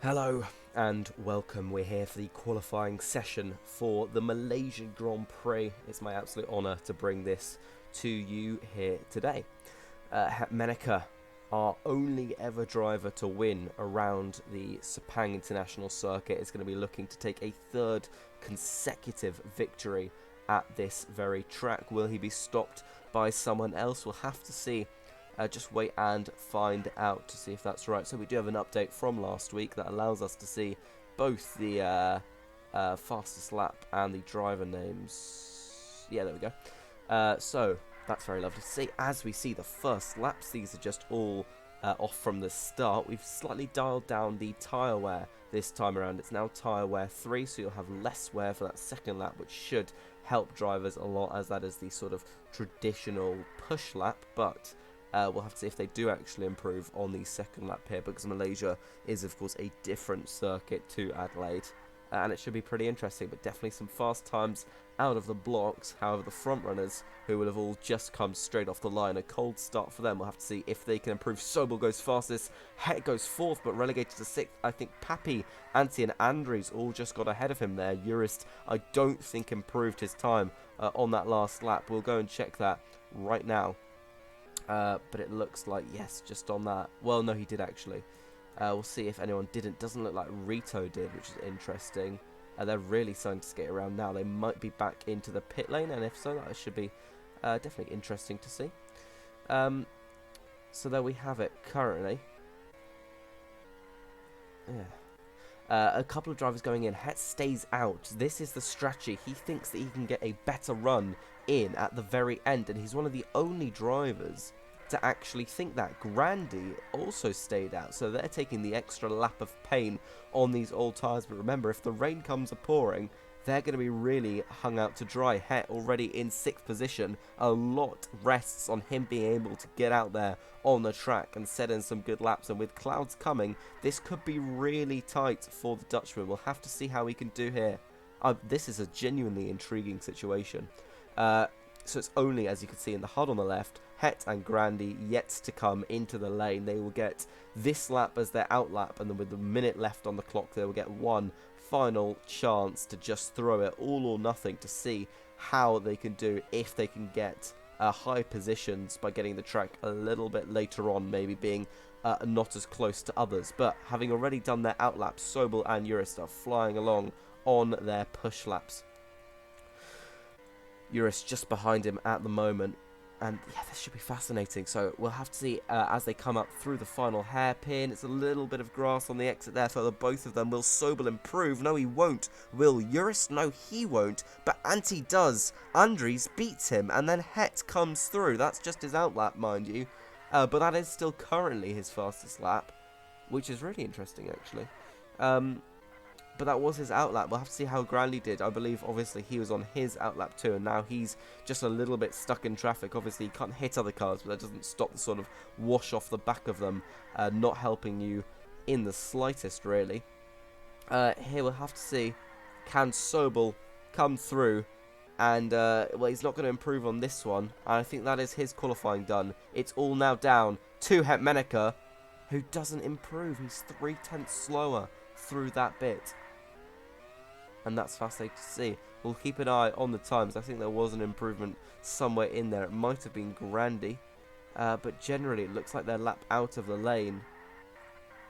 Hello and welcome. We're here for the qualifying session for the Malaysian Grand Prix. It's my absolute honour to bring this to you here today. Meneka, our only ever driver to win around the Sepang International Circuit, is going to be looking to take a third consecutive victory at this very track. Will he be stopped by someone else? We'll have to see. Just wait and find out to see if that's right. So we do have an update from last week that allows us to see both the fastest lap and the driver names. Yeah, there we go. So that's very lovely to see. As we see the first laps, these are just all off from the start. We've slightly dialed down the tyre wear this time around. It's now tyre wear 3, so you'll have less wear for that second lap, which should help drivers a lot, as that is the sort of traditional push lap. But we'll have to see if they do actually improve on the second lap here, because Malaysia is, of course, a different circuit to Adelaide. And it should be pretty interesting, but definitely some fast times out of the blocks. However, the front runners, who will have all just come straight off the line, a cold start for them. We'll have to see if they can improve. Sobel goes fastest, Het goes 4th, but relegated to 6th. I think Papi, Antti and Andries all just got ahead of him there. Jurist, I don't think, improved his time on that last lap. We'll go and check that right now. But it looks like, yes, just on that. Well, no, he did actually. We'll see if anyone didn't. Doesn't look like Rito did, which is interesting. They're really starting to skate around now. They might be back into the pit lane, and if so, that should be definitely interesting to see. So there we have it currently. Yeah. A couple of drivers going in. Het stays out. This is the strategy. He thinks that he can get a better run in at the very end, and he's one of the only drivers to actually think that. Grandy also stayed out, so they're taking the extra lap of pain on these old tyres. But remember, if the rain comes a-pouring, they're going to be really hung out to dry. Het already in 6th position. A lot rests on him being able to get out there on the track and set in some good laps. And with clouds coming, this could be really tight for the Dutchman. We'll have to see how he can do here. This is a genuinely intriguing situation. So it's only, as you can see in the HUD on the left, Het and Grandy yet to come into the lane. They will get this lap as their out lap, and then with a minute left on the clock, they will get one final chance to just throw it all or nothing to see how they can do, if they can get high positions by getting the track a little bit later on, maybe being not as close to others. But having already done their out laps, Sobel and Jurist are flying along on their push laps. Jurist just behind him at the moment, and yeah, this should be fascinating. So we'll have to see as they come up through the final hairpin. It's a little bit of grass on the exit there for both of them. Will Sobel improve? No, he won't. Will Jurist? No, he won't. But Antti does. Andries beats him, and then Het comes through. That's just his outlap, mind you. But that is still currently his fastest lap, which is really interesting, actually. But that was his outlap. We'll have to see how Grandy did. I believe, obviously, he was on his outlap too, and now he's just a little bit stuck in traffic. Obviously, he can't hit other cars, but that doesn't stop the sort of wash off the back of them, not helping you in the slightest, really. Here we'll have to see, can Sobel come through? And, well, he's not going to improve on this one. And I think that is his qualifying done. It's all now down to Het Meneka, who doesn't improve. He's 3/10 slower through that bit. And that's fascinating to see. We'll keep an eye on the times. I think there was an improvement somewhere in there. It might have been Grandy. But generally, it looks like their lap out of the lane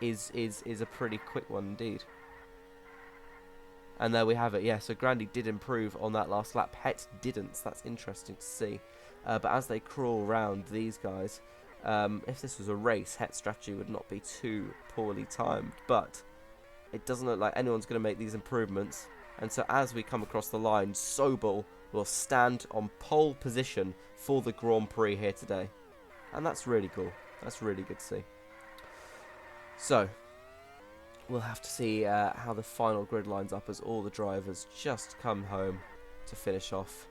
is a pretty quick one indeed. And there we have it. Yeah, so Grandy did improve on that last lap. Het didn't. So that's interesting to see. But as they crawl around, these guys, if this was a race, Het's strategy would not be too poorly timed. But it doesn't look like anyone's going to make these improvements. And so as we come across the line, Sobel will stand on pole position for the Grand Prix here today. And that's really cool. That's really good to see. So we'll have to see how the final grid lines up as all the drivers just come home to finish off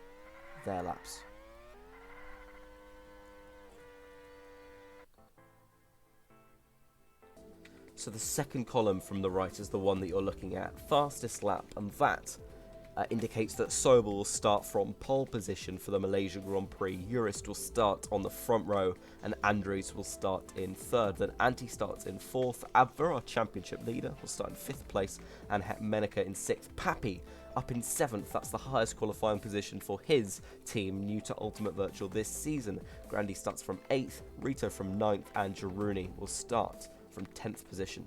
their laps. So the second column from the right is the one that you're looking at. Fastest lap, and that indicates that Sobel will start from pole position for the Malaysia Grand Prix. Jurist will start on the front row, and Andries will start in third. Then Antti starts in fourth. Abver, our championship leader, will start in fifth place, and Meneke in sixth. Papi up in seventh. That's the highest qualifying position for his team, new to Ultimate Virtual this season. Grandi starts from eighth, Rito from ninth, and Jaruni will start from 10th position.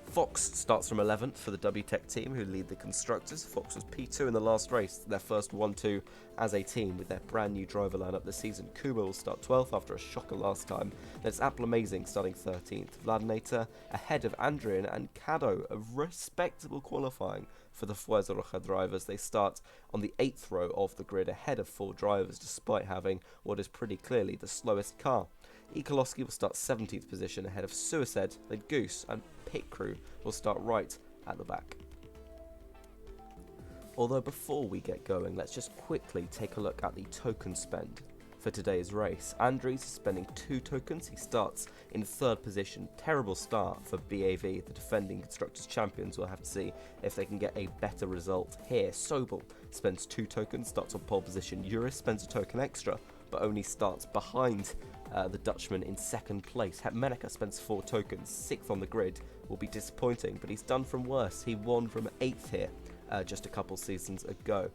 Fox starts from 11th for the WTEC team, who lead the constructors. Fox was P2 in the last race, their first 1-2 as a team with their brand new driver lineup this season. Kuba will start 12th after a shocker last time. Then it's Apple Amazing starting 13th. Vladinator ahead of Andrian, and Cado, a respectable qualifying for the Fuerza Roja drivers. They start on the 8th row of the grid ahead of 4 drivers, despite having what is pretty clearly the slowest car. Ikoloski will start 17th position ahead of Suicide, then Goose, and Pit Crew will start right at the back. Although before we get going, let's just quickly take a look at the token spend for today's race. Andries is spending 2 tokens. He starts in 3rd position. Terrible start for BAV, the defending Constructors Champions. We'll have to see if they can get a better result here. Sobel spends 2 tokens, starts on pole position. Juris spends a token extra, but only starts behind the Dutchman in 2nd place. Meneke spends 4 tokens, 6th on the grid. Will be disappointing, but he's done from worse. He won from 8th here just a couple seasons ago.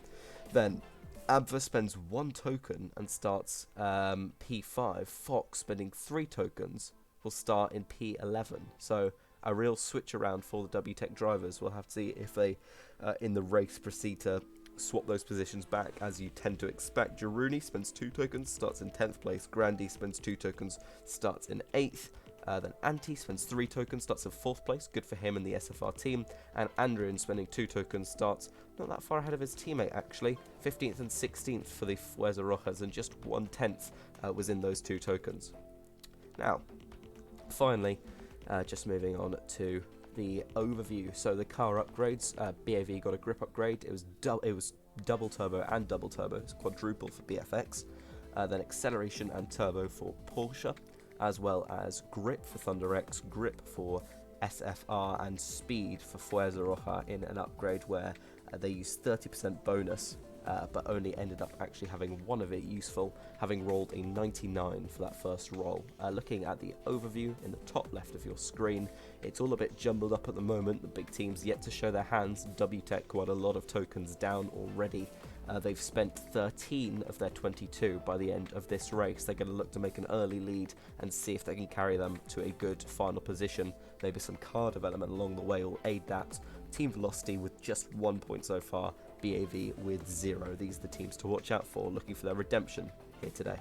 Then Abva spends 1 token and starts P5. Fox spending 3 tokens will start in P11. So a real switch around for the WTEC drivers. We'll have to see if they in the race proceed to swap those positions back, as you tend to expect. Jaruni spends 2 tokens, starts in 10th place. Grandi spends 2 tokens, starts in 8th. Then Antti spends 3 tokens, starts in 4th place. Good for him and the SFR team. And Andrian spending 2 tokens, starts not that far ahead of his teammate actually. 15th and 16th for the Fuerza Rojas, and just 1/10 was in those 2 tokens. Now, finally, just moving on to the overview. So the car upgrades, BAV got a grip upgrade. It was double turbo and double turbo. It's quadruple for BFX. Then acceleration and turbo for Porsche, as well as grip for Thunder X, grip for SFR, and speed for Fuerza Roja in an upgrade where they used 30% bonus, but only ended up actually having one of it useful, having rolled a 99 for that first roll. Looking at the overview in the top left of your screen, it's all a bit jumbled up at the moment. The big teams yet to show their hands. WTEC got a lot of tokens down already. They've spent 13 of their 22 by the end of this race. They're going to look to make an early lead and see if they can carry them to a good final position. Maybe some car development along the way will aid that. Team Velocity with just 1 point so far, BAV with 0. These are the teams to watch out for, looking for their redemption here today.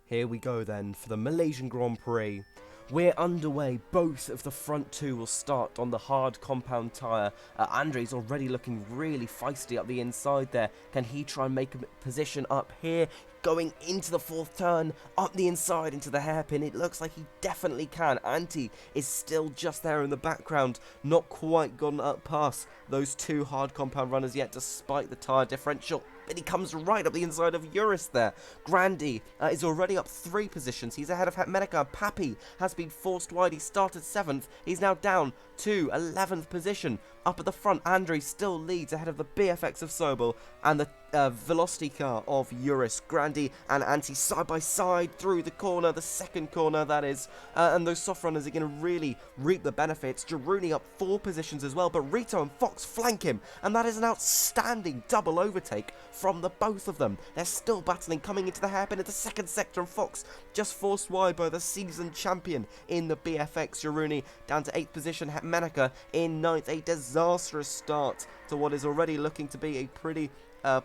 Here we go then for the Malaysian Grand Prix. We're underway. Both of the front 2 will start on the hard compound tyre. Andre's already looking really feisty up the inside there. Can he try and make a position up here? Going into the 4th turn, up the inside into the hairpin. It looks like he definitely can. Antti is still just there in the background, not quite gone up past those 2 hard compound runners yet, despite the tyre differential. But he comes right up the inside of Juris there. Grandi is already up 3 positions. He's ahead of Meneke. Papi has been forced wide. He started 7th. He's now down to 11th position. Up at the front, Andre still leads ahead of the BFX of Sobel and the velocity car of Juris. Grandi and Antti side by side through the corner, the 2nd corner that is. And those soft runners are going to really reap the benefits. Jaruni up 4 positions as well, but Rito and Fox flank him. And that is an outstanding double overtake from the both of them. They're still battling, coming into the hairpin at the 2nd sector, and Fox just forced wide by the season champion in the BFX. Jaruni down to 8th position. Meneke in 9th. A disastrous start to what is already looking to be a pretty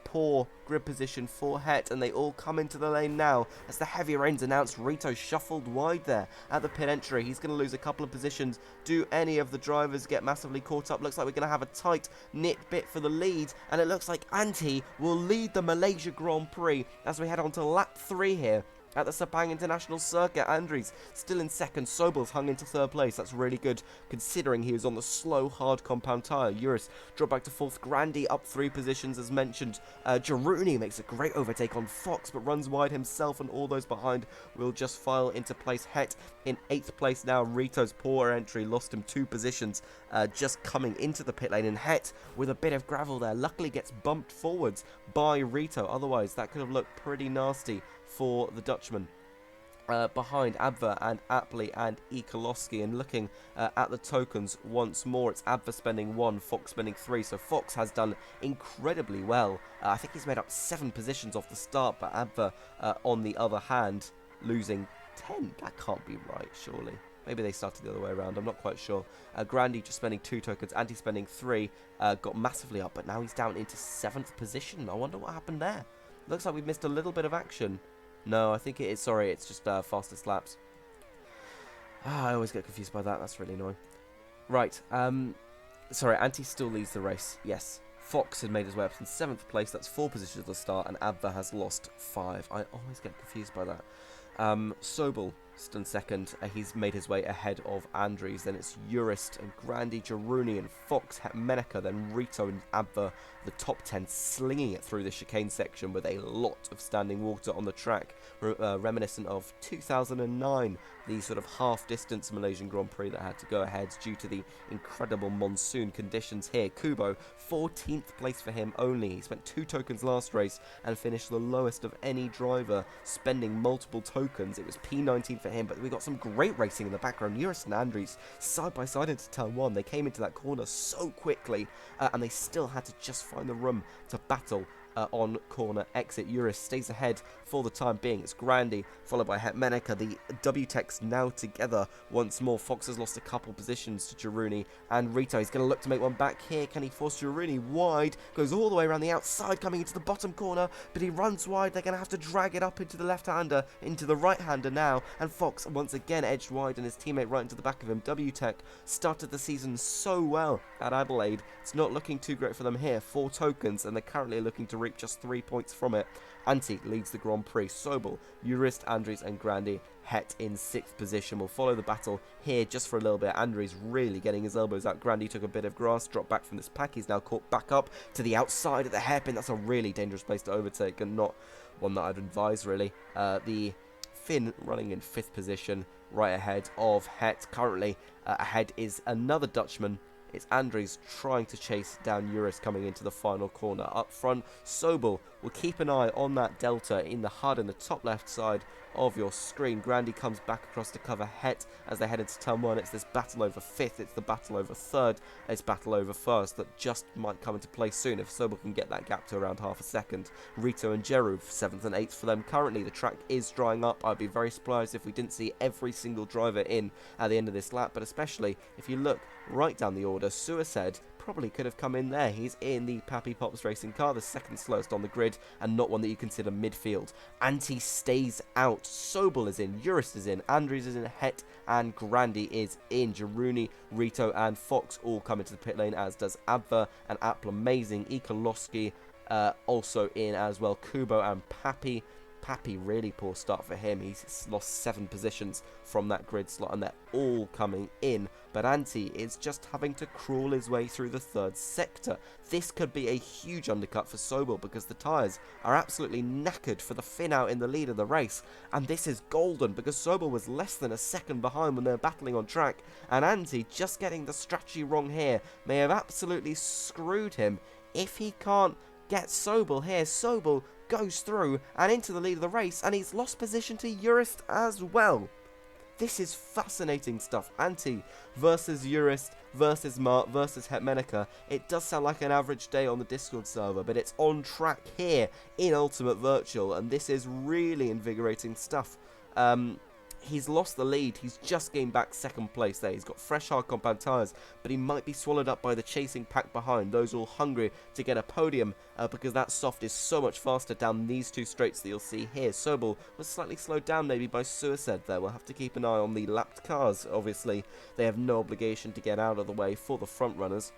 poor grid position for Het, and they all come into the lane now as the heavy rains announced. Rito shuffled wide there at the pit entry. He's going to lose a couple of positions. Do any of the drivers get massively caught up? Looks like we're going to have a tight knit bit for the lead, and it looks like Antti will lead the Malaysia Grand Prix as we head on to lap 3 here. at the Sepang International Circuit. Andries still in second. Sobel's hung into third place. That's really good considering he was on the slow, hard compound tyre. Juris dropped back to fourth. Grandi up 3 positions as mentioned. Jaruni makes a great overtake on Fox but runs wide himself, and all those behind will just file into place. Het in 8th place now. Rito's poor entry lost him 2 positions just coming into the pit lane, and Het with a bit of gravel there luckily gets bumped forwards by Rito. Otherwise that could have looked pretty nasty for the Dutchman. Behind Abva and Apley and Ikolowski, and looking at the tokens once more, it's Abva spending 1, Fox spending 3, so Fox has done incredibly well. I think he's made up 7 positions off the start, but Abva on the other hand losing 10. That can't be right, surely. Maybe they started the other way around, I'm not quite sure. Grandi just spending 2 tokens, Anti spending 3, got massively up, but now he's down into 7th position. I wonder what happened there. Looks like we've missed a little bit of action. No, I think it is. Sorry, it's just fastest laps. I always get confused by that. That's really annoying. Right. Sorry, Anti still leads the race. Yes. Fox had made his way up in 7th place. That's 4 positions at the start, and Abva has lost 5. I always get confused by that. Sobel still in second. He's made his way ahead of Andries. Then it's Jurist and Grandi, Jaruni and Fox, Hetmeneka, then Rito and Abva, the top 10, slinging it through the chicane section with a lot of standing water on the track, reminiscent of 2009, the sort of half-distance Malaysian Grand Prix that had to go ahead due to the incredible monsoon conditions here. Kubo, 14th place for him only. He spent 2 tokens last race and finished the lowest of any driver, spending multiple tokens. It was P19 for him, but we got some great racing in the background. Urus and Andries side by side into turn 1. They came into that corner so quickly, and they still had to just find the room to battle on corner exit. Urus stays ahead for the time being. It's Grandi, followed by Hetmeneka. The W-Techs now together once more. Fox has lost a couple positions to Jaruni and Rito. He's going to look to make one back here. Can he force Jaruni wide? Goes all the way around the outside, coming into the bottom corner, but he runs wide. They're going to have to drag it up into the left-hander, into the right-hander now, and Fox once again edged wide and his teammate right into the back of him. W-Tech started the season so well at Adelaide. It's not looking too great for them here. 4 tokens, and they're currently looking to reap just 3 points from it. Anti leads the Grand Prix. Sobel, Jurist, Andries and Grandi. Het in 6th position. We'll follow the battle here just for a little bit. Andries really getting his elbows out. Grandi took a bit of grass, dropped back from this pack. He's now caught back up to the outside of the hairpin. That's a really dangerous place to overtake, and not one that I'd advise really. The Finn running in 5th position, right ahead of Het. Currently ahead is another Dutchman. It's Andries trying to chase down Urus coming into the final corner. Up front, Sobel will keep an eye on that delta in the HUD in the top left side of your screen. Grandi comes back across to cover Het as they head into turn 1. It's this battle over 5th, it's the battle over 3rd, it's battle over 1st that just might come into play soon if Sobel can get that gap to around half a second. Rito and Jeru, 7th and 8th for them currently. The track is drying up. I'd be very surprised if we didn't see every single driver in at the end of this lap, but especially if you look right down the order, Suicide probably could have come in there. He's in the Pappy Pops racing car, the 2nd slowest on the grid, and not one that you consider midfield. Anti stays out. Sobel is in, Urist is in, Andries is in, Het and Grandi is in. Jaruni, Rito and Fox all come into the pit lane, as does Abva and Apple. Amazing. Ikolowski also in as well. Kubo and Pappy. Pappy, really poor start for him. He's lost 7 positions from that grid slot, and they're all coming in. But Anti is just having to crawl his way through the 3rd sector. This could be a huge undercut for Sobel because the tyres are absolutely knackered for the Finn out in the lead of the race. And this is golden because Sobel was less than a second behind when they were battling on track. And Anti, just getting the strategy wrong here, may have absolutely screwed him. If he can't get Sobel here, Sobel goes through and into the lead of the race, and he's lost position to Jurist as well. This is fascinating stuff. Anti versus Jurist versus Mart versus Hetmeneka. It does sound like an average day on the Discord server, but it's on track here in Ultimate Virtual, and this is really invigorating stuff. He's lost the lead. He's just gained back 2nd place there. He's got fresh hard compound tyres, but he might be swallowed up by the chasing pack behind. Those all hungry to get a podium because that soft is so much faster down these 2 straights that you'll see here. Sobel was slightly slowed down maybe by Suicide there. We'll have to keep an eye on the lapped cars. Obviously, they have no obligation to get out of the way for the front runners.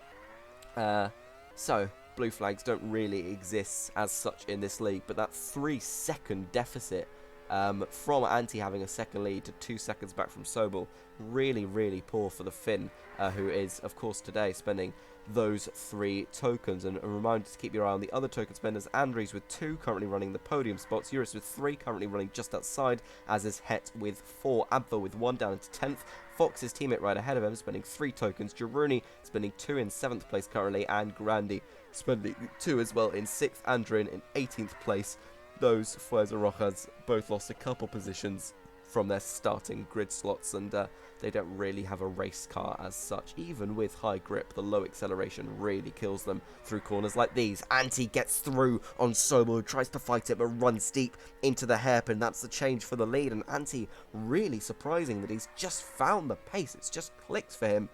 So blue flags don't really exist as such in this league, but that 3-second deficit from Antti having a second lead to 2 seconds back from Sobel. Really, really poor for the Finn, who is, of course, today spending those 3 tokens. And a reminder to keep your eye on the other token spenders. Andries with 2 currently running the podium spots. Eurus with 3 currently running just outside, as is Het with 4. Abva with 1 down into 10th. Fox, his teammate right ahead of him, spending 3 tokens. Jaruni spending 2 in 7th place currently, and Grandi spending 2 as well in 6th. Andrin in 18th place. Those Fuerza Rojas both lost a couple positions from their starting grid slots, and they don't really have a race car as such. Even with high grip, the low acceleration really kills them through corners like these. Antti gets through on Sobel, tries to fight it but runs deep into the hairpin. That's the change for the lead, and Antti really surprising that he's just found the pace. It's just clicked for him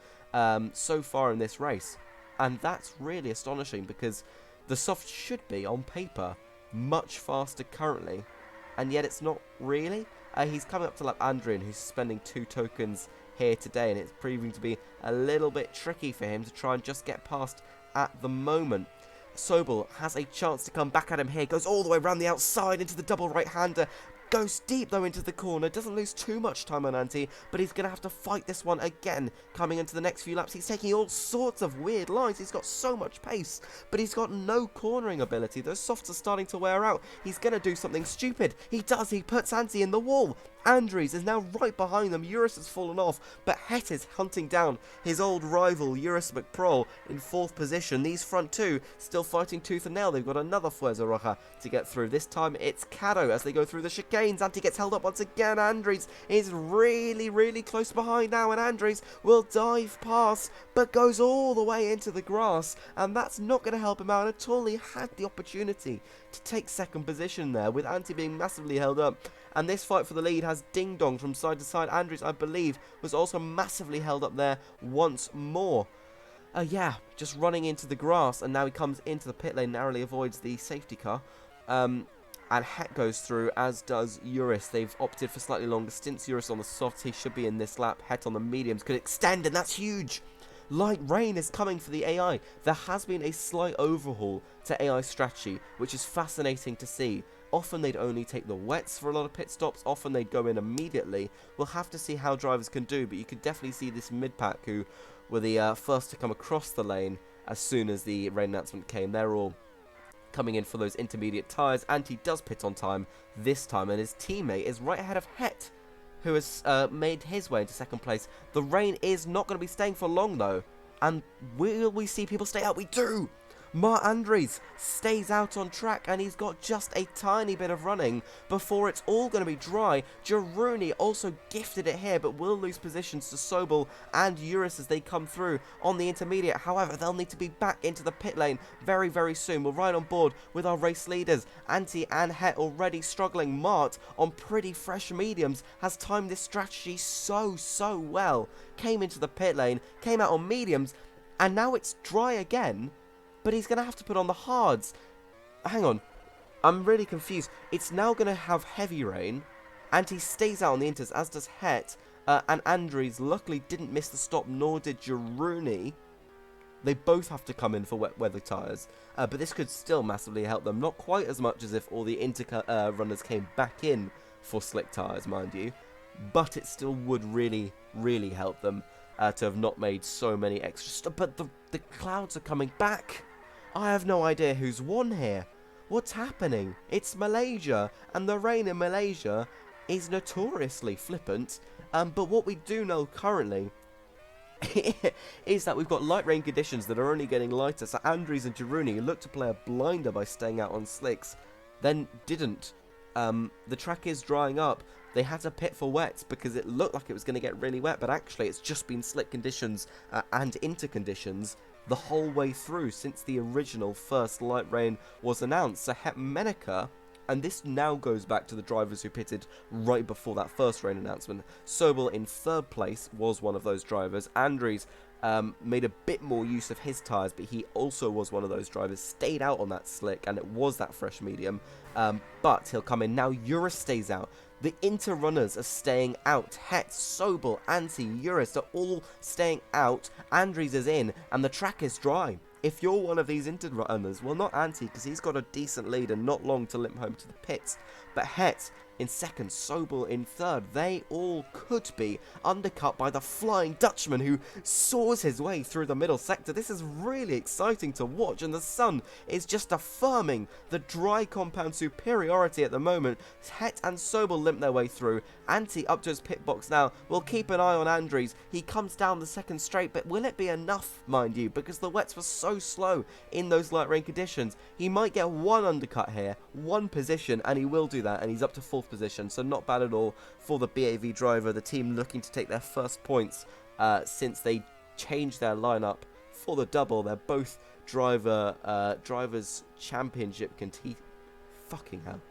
so far in this race, and that's really astonishing because the soft should be, on paper, much faster currently, and yet it's not really. He's coming up to lap Andrin, who's spending 2 tokens here today, and it's proving to be a little bit tricky for him to try and just get past at the moment. Sobel has a chance to come back at him here, goes all the way around the outside into the double right-hander, goes deep though into the corner, doesn't lose too much time on Antti, but he's going to have to fight this one again coming into the next few laps. He's taking all sorts of weird lines, he's got so much pace, but he's got no cornering ability. Those softs are starting to wear out. He's going to do something stupid. He does, he puts Antti in the wall. Andries is now right behind them. Eurus has fallen off, but Het is hunting down his old rival, Eurus McProl, in 4th position. These front 2 still fighting tooth and nail. They've got another Fuerza Roja to get through. This time it's Caddo as they go through the chicanes. Antti gets held up once again. Andries is really, really close behind now, and Andries will dive past, but goes all the way into the grass, and that's not going to help him out at all. He had the opportunity to take 2nd position there, with Antti being massively held up. And this fight for the lead has ding-dong from side to side. Andries, I believe, was also massively held up there once more. Yeah, just running into the grass, and now he comes into the pit lane, narrowly avoids the safety car. And Het goes through, as does Eurus. They've opted for slightly longer stints. Eurus on the softs, he should be in this lap. Het on the mediums could extend, and that's huge. Light rain is coming for the AI. There has been a slight overhaul to AI strategy, which is fascinating to see. Often they'd only take the wets for a lot of pit stops. Often they'd go in immediately. We'll have to see how drivers can do, but you could definitely see this mid-pack, who were the first to come across the lane as soon as the rain announcement came. They're all coming in for those intermediate tyres. Antti does pit on time this time, and his teammate is right ahead of Het, who has made his way into 2nd place. The rain is not going to be staying for long, though. And will we see people stay out? We do! Andries stays out on track, and he's got just a tiny bit of running before it's all going to be dry. Jaruni also gifted it here, but will lose positions to Sobel and Eurus as they come through on the intermediate. However, they'll need to be back into the pit lane very, very soon. We're right on board with our race leaders. Antti and Het already struggling. Mart, on pretty fresh mediums, has timed this strategy so well. Came into the pit lane, came out on mediums, and now it's dry again. But he's going to have to put on the hards. Hang on. I'm really confused. It's now going to have heavy rain, and he stays out on the inters, as does Het. And Andries luckily didn't miss the stop, nor did Jaruni. They both have to come in for wet weather tyres. But this could still massively help them. Not quite as much as if all the inter runners came back in for slick tyres, mind you. But it still would really, really help them to have not made so many extra But the clouds are coming back. I have no idea who's won here. What's happening? It's Malaysia, and the rain in Malaysia is notoriously flippant. But what we do know currently is that we've got light rain conditions that are only getting lighter. So Andries and Jaruni looked to play a blinder by staying out on slicks, then didn't. The track is drying up. They had to pit for wets because it looked like it was going to get really wet, but actually it's just been slick conditions and inter conditions the whole way through since the original first light rain was announced. So Menica, and this now goes back to the drivers who pitted right before that first rain announcement. Sobel in 3rd place was one of those drivers. Andries made a bit more use of his tyres, but he also was one of those drivers, stayed out on that slick, and it was that fresh medium. But he'll come in. Now Eurus stays out. The inter runners are staying out. Het, Sobel, Antti, Eurus are all staying out. Andries is in, and the track is dry. If you're one of these inter runners, well, not Antti, because he's got a decent lead and not long to limp home to the pits, but Het in second, Sobel in third. They all could be undercut by the Flying Dutchman who soars his way through the middle sector. This is really exciting to watch, and the sun is just affirming the dry compound superiority at the moment. Het and Sobel limp their way through. Antti up to his pit box now. We'll keep an eye on Andries. He comes down the second straight, but will it be enough, mind you, because the wets were so slow in those light rain conditions. He might get one undercut here, one position, and he will do that, and he's up to 4th position, so not bad at all for the BAV driver, the team looking to take their first points since they changed their lineup for the double. They're both drivers championship fucking hell.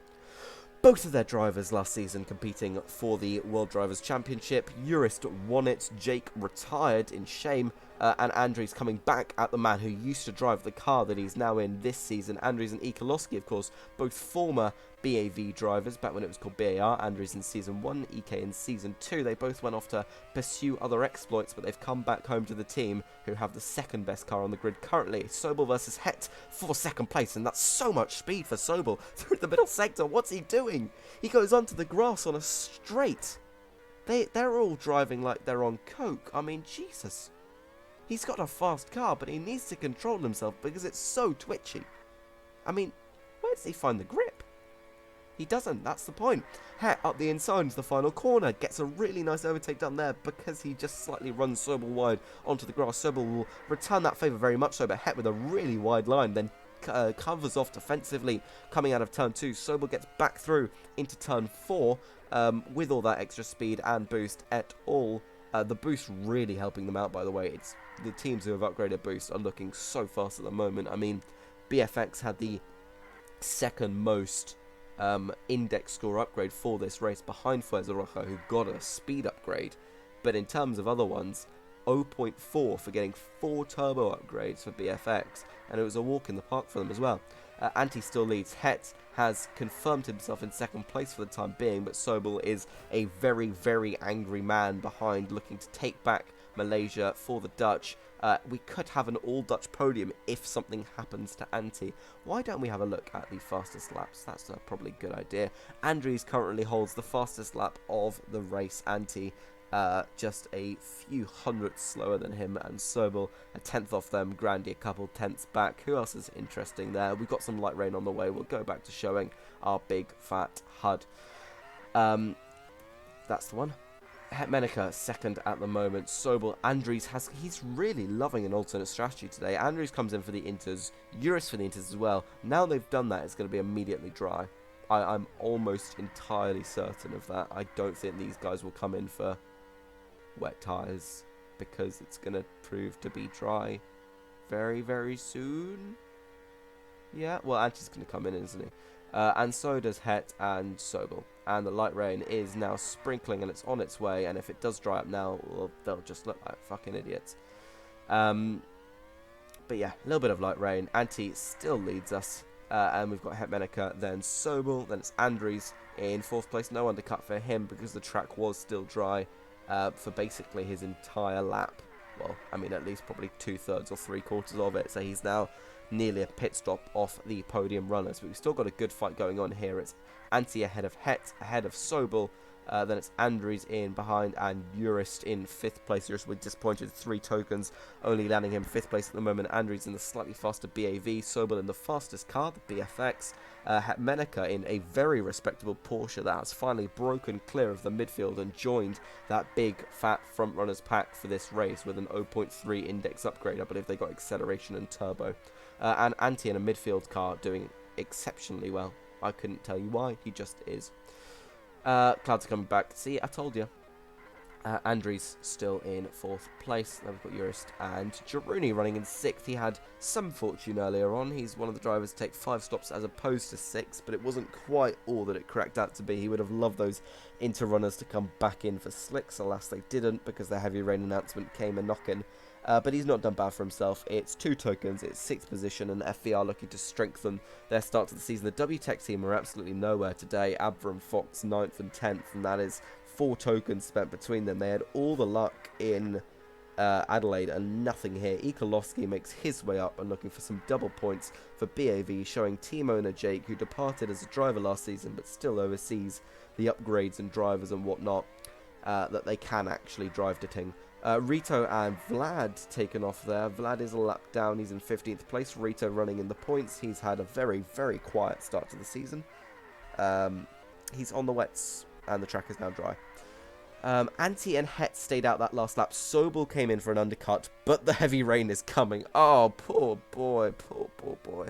Both of their drivers last season competing for the World Drivers' Championship. Jurist won it, Jake retired in shame, and Andries coming back at the man who used to drive the car that he's now in this season. Andries and Ikolowski, of course, both former BAV drivers, back when it was called BAR. Andries in Season 1, EK in Season 2. They both went off to pursue other exploits, but they've come back home to the team, who have the second best car on the grid currently. Sobel versus Het for second place, and that's so much speed for Sobel through the middle sector. What's he doing? He goes onto the grass on a straight. They're all driving like they're on coke. I mean, Jesus. He's got a fast car, but he needs to control himself because it's so twitchy. I mean, where does he find the grip? He doesn't, that's the point. Het up the inside into the final corner, gets a really nice overtake done there because he just slightly runs Sobel wide onto the grass. Sobel will return that favour very much so, but Het with a really wide line, then covers off defensively coming out of turn 2. Sobel gets back through into turn 4 with all that extra speed and boost et al. The boost really helping them out, by the way. It's the teams who have upgraded boost are looking so fast at the moment. I mean, BFX had the second most index score upgrade for this race behind Fuerza Roja, who got a speed upgrade. But in terms of other ones, 0.4 for getting 4 turbo upgrades for BFX, and it was a walk in the park for them as well. Antti still leads. Het has confirmed himself in second place for the time being, but Sobel is a very, very angry man behind, looking to take back Malaysia for the Dutch. We could have an all-Dutch podium if something happens to Antti. Why don't we have a look at the fastest laps? That's probably a good idea. Andries currently holds the fastest lap of the race. Antti just a few hundredths slower than him, and Sobel a 10th off them. Grandy a couple tenths back. Who else is interesting there? We've got some light rain on the way. We'll go back to showing our big fat HUD. That's the one. Hetmenica second at the moment. Sobel, Andries he's really loving an alternate strategy today. Andries comes in for the inters, Jurist for the inters as well. Now they've done that, it's going to be immediately dry. I'm almost entirely certain of that. I don't think these guys will come in for wet tyres because it's going to prove to be dry very, very soon. Yeah, well, Anti's going to come in, isn't he? And so does Het and Sobel. And the light rain is now sprinkling and it's on its way. And if it does dry up now, well, they'll just look like fucking idiots. But yeah, a little bit of light rain. Antti still leads us. And we've got Hetmenica, then Sobel, then it's Andries in 4th place. No undercut for him because the track was still dry for basically his entire lap. Well, I mean, at least probably 2/3 or 3/4 of it. So he's now nearly a pit stop off the podium runners. But we've still got a good fight going on here. It's Antti ahead of Het, ahead of Sobel. Then it's Andries in behind, and Jurist in 5th place. Jurist with disappointed 3 tokens, only landing him 5th place at the moment. Andries in the slightly faster BAV, Sobel in the fastest car, the BFX. Hetmenica in a very respectable Porsche that has finally broken clear of the midfield and joined that big fat front runners pack for this race with an 0.3 index upgrade. I believe they got acceleration and turbo. And Antti in a midfield car doing exceptionally well. I couldn't tell you why, he just is. Clouds are coming back. See, I told you. Andries still in 4th place. Then we've got Jurist and Jaruni running in 6th. He had some fortune earlier on. He's one of the drivers to take 5 stops as opposed to 6, but it wasn't quite all that it cracked out to be. He would have loved those inter-runners to come back in for slicks. Alas, they didn't because the heavy rain announcement came a knocking. But he's not done bad for himself. It's 2 tokens, it's 6th position, and FVR looking to strengthen their start to the season. The WTEC team are absolutely nowhere today. Abra and Fox 9th and 10th, and that is 4 tokens spent between them. They had all the luck in Adelaide are nothing here. Ikolowski makes his way up and looking for some double points for BAV, showing team owner Jake, who departed as a driver last season but still oversees the upgrades and drivers and whatnot, that they can actually drive to Ting. Rito and Vlad taken off there. Vlad is a lap down. He's in 15th place. Rito running in the points. He's had a very, very quiet start to the season. He's on the wets and the track is now dry. Anti and Het stayed out that last lap. Sobel came in for an undercut, but the heavy rain is coming. Oh, poor boy, poor boy.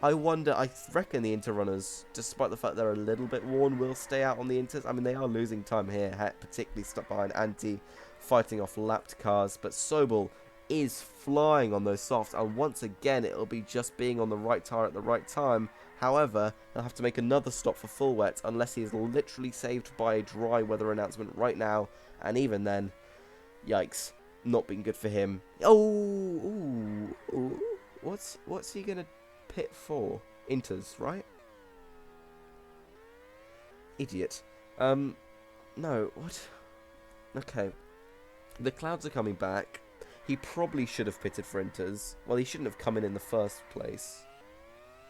I wonder, I reckon the Inter runners, despite the fact they're a little bit worn, will stay out on the Inters. I mean, they are losing time here. Het particularly stuck behind Anti, fighting off lapped cars, but Sobel is flying on those softs, and once again, it'll be just being on the right tire at the right time. However, he'll have to make another stop for full wet unless he is literally saved by a dry weather announcement right now. And even then, yikes, not being good for him. What's he gonna pit for? Inters, right? Idiot. No, what? Okay. The clouds are coming back. He probably should have pitted for Inters. Well, he shouldn't have come in the first place.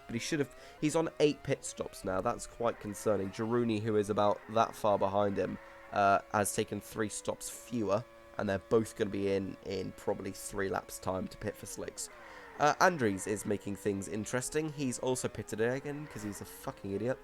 But he should have. He's on 8 pit stops now. That's quite concerning. Girouni, who is about that far behind him, has taken 3 stops fewer, and they're both going to be in probably 3 laps time to pit for slicks. Andries is making things interesting. He's also pitted again because he's a fucking idiot.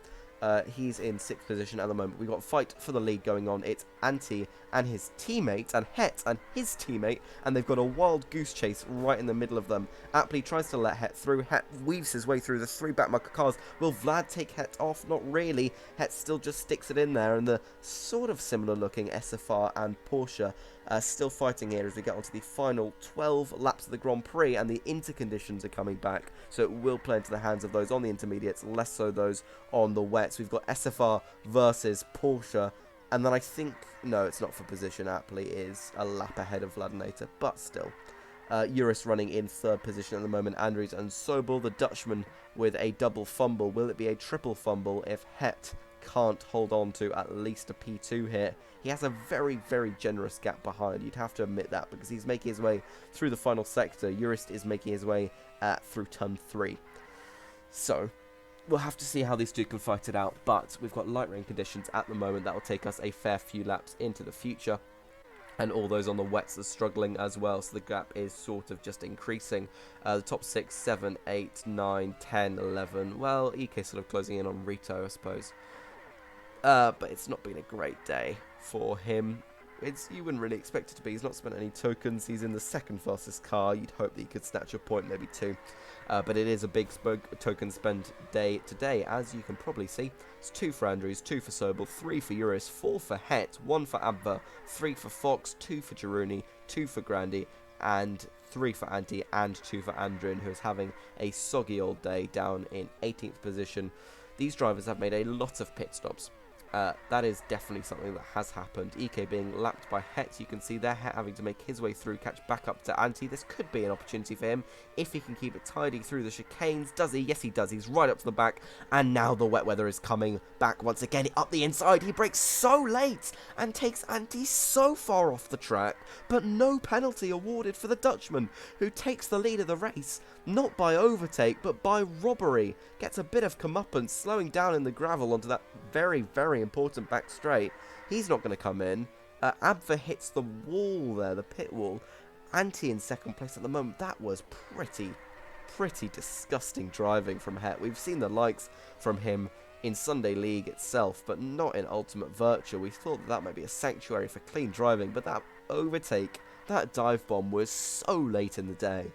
He's in 6th position at the moment. We've got a fight for the lead going on. It's Antti and his teammate, and Het and his teammate, and they've got a wild goose chase right in the middle of them. Apley tries to let Het through. Het weaves his way through the 3 backmarker cars. Will Vlad take Het off? Not really. Het still just sticks it in there, and the sort of similar looking SFR and Porsche still fighting here as we get onto the final 12 laps of the Grand Prix, and the interconditions are coming back, so it will play into the hands of those on the intermediates, less so those on the wets. We've got SFR versus Porsche, and then I think, no, it's not for position. Apley is a lap ahead of Vladinator, but still. Juris running in 3rd position at the moment. Andries and Sobel, the Dutchman, with a double fumble. Will it be a triple fumble if Het can't hold on to at least a P2 here? He has a very, very generous gap behind. You'd have to admit that, because he's making his way through the final sector. Jurist is making his way through turn 3. So, we'll have to see how these two can fight it out, but we've got light rain conditions at the moment that will take us a fair few laps into the future. And all those on the wets are struggling as well, so the gap is sort of just increasing. The top 6, 7, 8, 9, 10, 11. Well, EK sort of closing in on Rito, I suppose. But it's not been a great day for him. You wouldn't really expect it to be. He's not spent any tokens. He's in the 2nd fastest car. You'd hope that he could snatch a point, maybe 2. But it is a big token spend day today, as you can probably see. It's 2 for Andrews, 2 for Sobel, 3 for Juris, 4 for Het, 1 for Abba, 3 for Fox, 2 for Girouni, 2 for Grandi, and 3 for Antti, and 2 for Andrin, who is having a soggy old day down in 18th position. These drivers have made a lot of pit stops. That is definitely something that has happened. EK being lapped by Het. You can see there Het having to make his way through, catch back up to Antti. This could be an opportunity for him if he can keep it tidy through the chicanes. Does he? Yes, he does. He's right up to the back, and now the wet weather is coming back once again. Up the inside, he brakes so late and takes Antti so far off the track, but no penalty awarded for the Dutchman, who takes the lead of the race, not by overtake, but by robbery. Gets a bit of comeuppance, slowing down in the gravel onto that very, very important back straight. He's not going to come in. Abva hits the wall there, the pit wall. Antti in 2nd place at the moment. That was pretty disgusting driving from Het. We've seen the likes from him in Sunday League itself, but not in Ultimate Virtual. We thought that might be a sanctuary for clean driving, but that overtake, that dive bomb was so late in the day.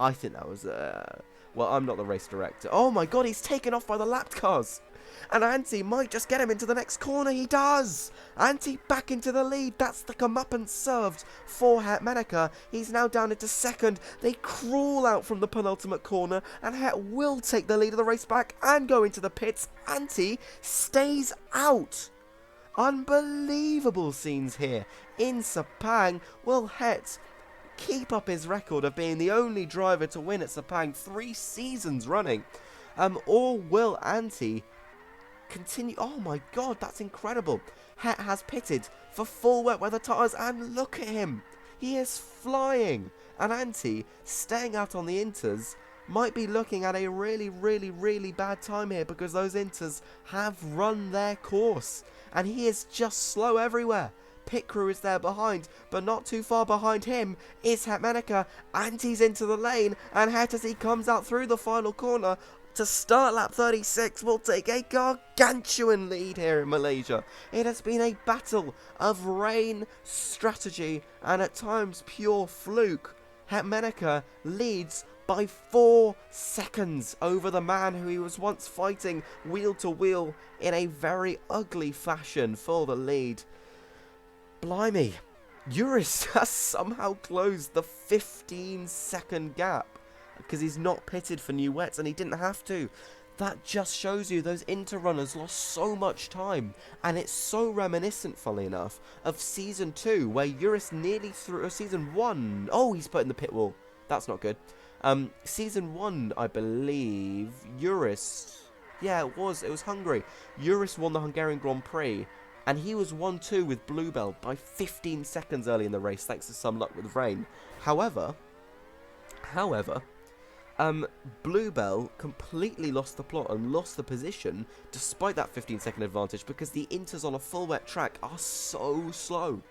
I think that was, well, I'm not the race director. Oh my god, he's taken off by the lapped cars! And Antti might just get him into the next corner. He does! Antti back into the lead. That's the comeuppance served for Hetmanica. He's now down into 2nd. They crawl out from the penultimate corner, and Het will take the lead of the race back and go into the pits. Antti stays out. Unbelievable scenes here in Sepang. Will Het keep up his record of being the only driver to win at Sepang 3 seasons running? Or will Antti continue? Oh my god, that's incredible. Het has pitted for full wet weather tyres, and look at him. He is flying. And Antti, staying out on the Inters, might be looking at a really, really, really bad time here because those Inters have run their course. And he is just slow everywhere. Pit crew is there behind, but not too far behind him is Hetmanica. Antti's into the lane, and Het, as he comes out through the final corner to start lap 36, will take a gargantuan lead here in Malaysia. It has been a battle of rain, strategy, and at times pure fluke. Hetmanica leads by 4 seconds over the man who he was once fighting wheel to wheel in a very ugly fashion for the lead. Blimey, Juris has somehow closed the 15-second gap because he's not pitted for new wets, and he didn't have to. That just shows you those Inter runners lost so much time, and it's so reminiscent, funnily enough, of Season 2, where Juris nearly threw, Season 1, oh, he's put in the pit wall, that's not good. Season 1, I believe, Juris, yeah, it was Hungary. Juris won the Hungarian Grand Prix, and he was 1-2 with Bluebell by 15 seconds early in the race, thanks to some luck with rain. However, Bluebell completely lost the plot and lost the position despite that 15-second advantage because the Inters on a full wet track are so slow.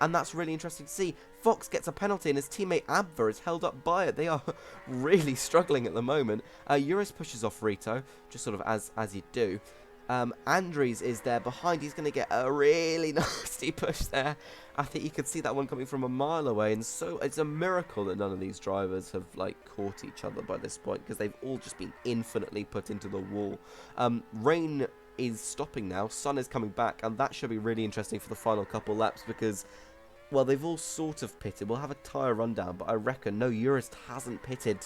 And that's really interesting to see. Fox gets a penalty and his teammate Abver is held up by it. They are really struggling at the moment. Juris pushes off Rito, just sort of as you do. Andries is there behind. He's going to get a really nasty push there. I think you could see that one coming from a mile away. And so it's a miracle that none of these drivers have caught each other by this point, because they've all just been infinitely put into the wall. Rain is stopping now. Sun is coming back, and that should be really interesting for the final couple laps because, well, they've all sort of pitted. We'll have a tyre rundown, but I reckon no, Jurist hasn't pitted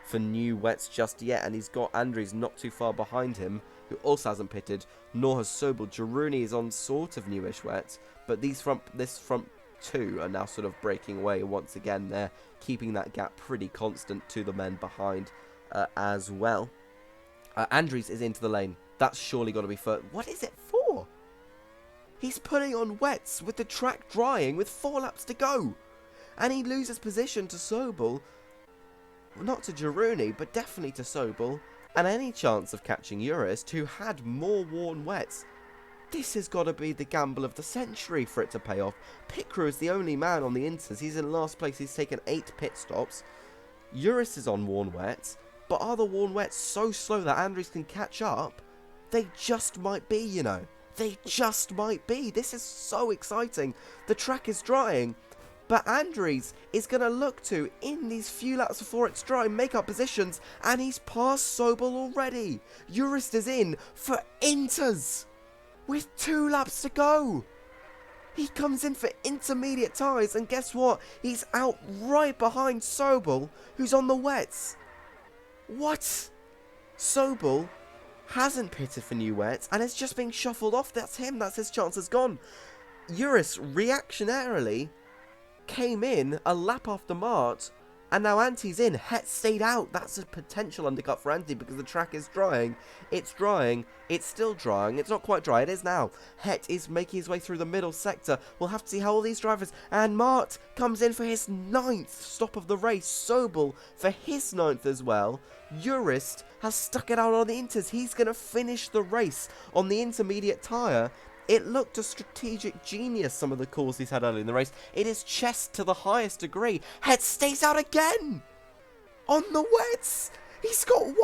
for new wets just yet, and he's got Andries not too far behind him, who also hasn't pitted, nor has Sobel. Jaruni is on sort of newish wets, but this front two are now sort of breaking away once again. They're keeping that gap pretty constant to the men behind as well. Andries is into the lane. That's surely got to be for... What is it for? He's putting on wets with the track drying with 4 laps to go. And he loses position to Sobel. Not to Jaruni, but definitely to Sobel. And any chance of catching Jurist, who had more worn wets. This has got to be the gamble of the century for it to pay off. Pit crew is the only man on the Inters. He's in last place. He's taken 8 pit stops. Jurist is on worn wets. But are the worn wets so slow that Andries can catch up? They just might be, you know. They just might be. This is so exciting. The track is drying. But Andries is going to look to, in these few laps before it's dry, make up positions. And he's passed Sobel already. Jurist is in for Inters with 2 laps to go. He comes in for intermediate tyres. And guess what? He's out right behind Sobel, who's on the wets. What? Sobel hasn't pitted for new wets and is just being shuffled off. That's him. That's his chance has gone. Jurist reactionarily came in a lap after Mart, and now Anti's in. Het stayed out. That's a potential undercut for Anti because the track is drying. It's drying. It's still drying. It's not quite dry. It is now. Het is making his way through the middle sector. We'll have to see how all these drivers... And Mart comes in for his 9th stop of the race. Sobel for his 9th as well. Jurist has stuck it out on the Inters. He's going to finish the race on the intermediate tyre. It looked a strategic genius, some of the calls he's had early in the race. It is chess to the highest degree. Het stays out again on the wets. He's got 1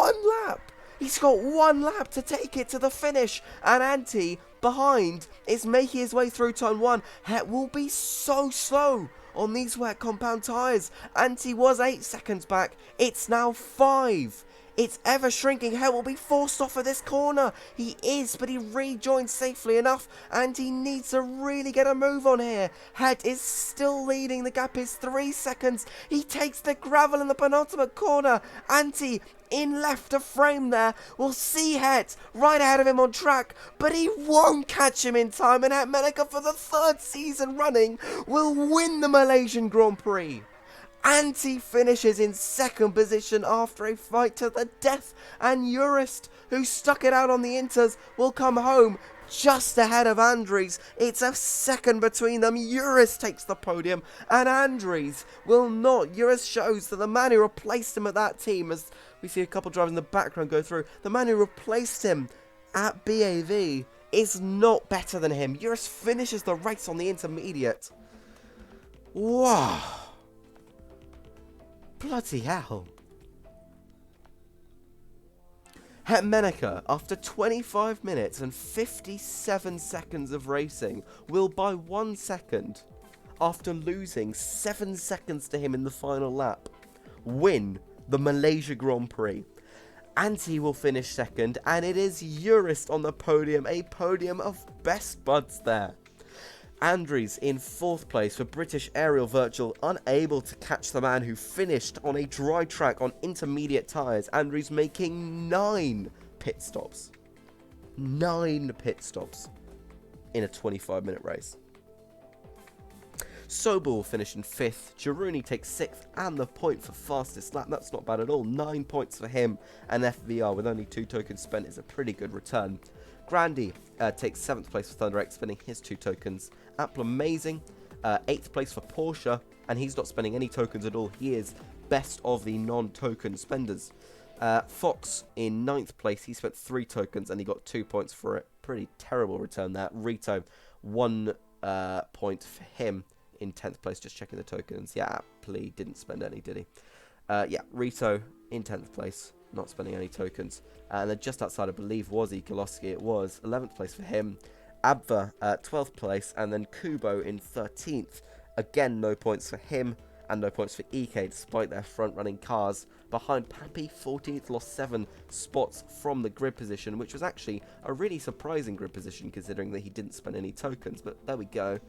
lap. He's got 1 lap to take it to the finish. And Anti, behind, is making his way through turn 1. Het will be so slow on these wet compound tyres. Anti was 8 seconds back. It's now 5. It's ever shrinking. Het will be forced off of this corner. He is, but he rejoins safely enough, and he needs to really get a move on here. Het is still leading. The gap is 3 seconds. He takes the gravel in the penultimate corner. Anti in left of frame there. We'll see Het right ahead of him on track, but he won't catch him in time, and Hetmanica, for the 3rd season running, will win the Malaysian Grand Prix. Anti finishes in 2nd position after a fight to the death, and Jurist, who stuck it out on the Inters, will come home just ahead of Andries. It's a second between them. Juris takes the podium, and Andries will not. Juris shows that the man who replaced him at that team, as we see a couple drivers in the background go through, the man who replaced him at BAV is not better than him. Juris finishes the race on the intermediate. Wow. Bloody hell. Hetmeneka, after 25 minutes and 57 seconds of racing, will by 1 second, after losing 7 seconds to him in the final lap, win the Malaysia Grand Prix. Antti will finish second, and it is Juris on the podium, a podium of best buds there. Andries in 4th place for British Aerial Virtual, unable to catch the man who finished on a dry track on intermediate tyres. Andries making 9 pit stops. 9 pit stops in a 25-minute race. Sober will finish in 5th. Jiruni takes 6th and the point for fastest lap. That's not bad at all. 9 points for him, and FVR with only 2 tokens spent is a pretty good return. Grandy takes 7th place for Thunder X, spending his 2 tokens. Apple amazing, 8th place for Porsche, and he's not spending any tokens at all. He is best of the non-token spenders. Fox in 9th place, he spent 3 tokens and he got 2 points for it. Pretty terrible return there. Rito, 1 point for him in 10th place, just checking the tokens. Yeah, Apple didn't spend any, did he? Yeah, Rito in 10th place, not spending any tokens. And then just outside, I believe, was Koloski. It was 11th place for him. Abva, 12th place, and then Kubo in 13th. Again, no points for him, and no points for EK, despite their front-running cars. Behind Pappy, 14th, lost 7 spots from the grid position, which was actually a really surprising grid position, considering that he didn't spend any tokens, but there we go.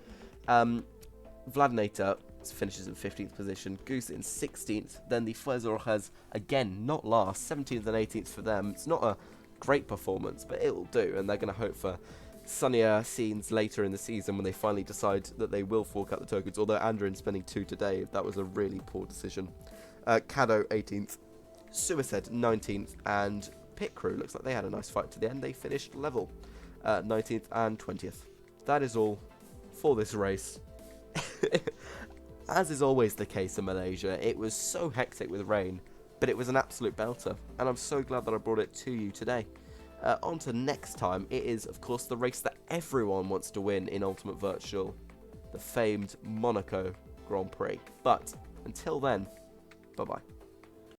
Vladinator finishes in 15th position, Goose in 16th, then the Fuerza has, again, not last, 17th and 18th for them. It's not a great performance, but it will do, and they're going to hope for sunnier scenes later in the season when they finally decide that they will fork out the tokens, although Andrin spending 2 today, that was a really poor decision. Caddo 18th, Suicide 19th, and Pit Crew, looks like they had a nice fight to the end. They finished level, 19th and 20th. That is all for this race. As is always the case in Malaysia, it was so hectic with rain, but it was an absolute belter, and I'm so glad that I brought it to you today. On to next time. It is, of course, the race that everyone wants to win in Ultimate Virtual, the famed Monaco Grand Prix. But until then, bye-bye.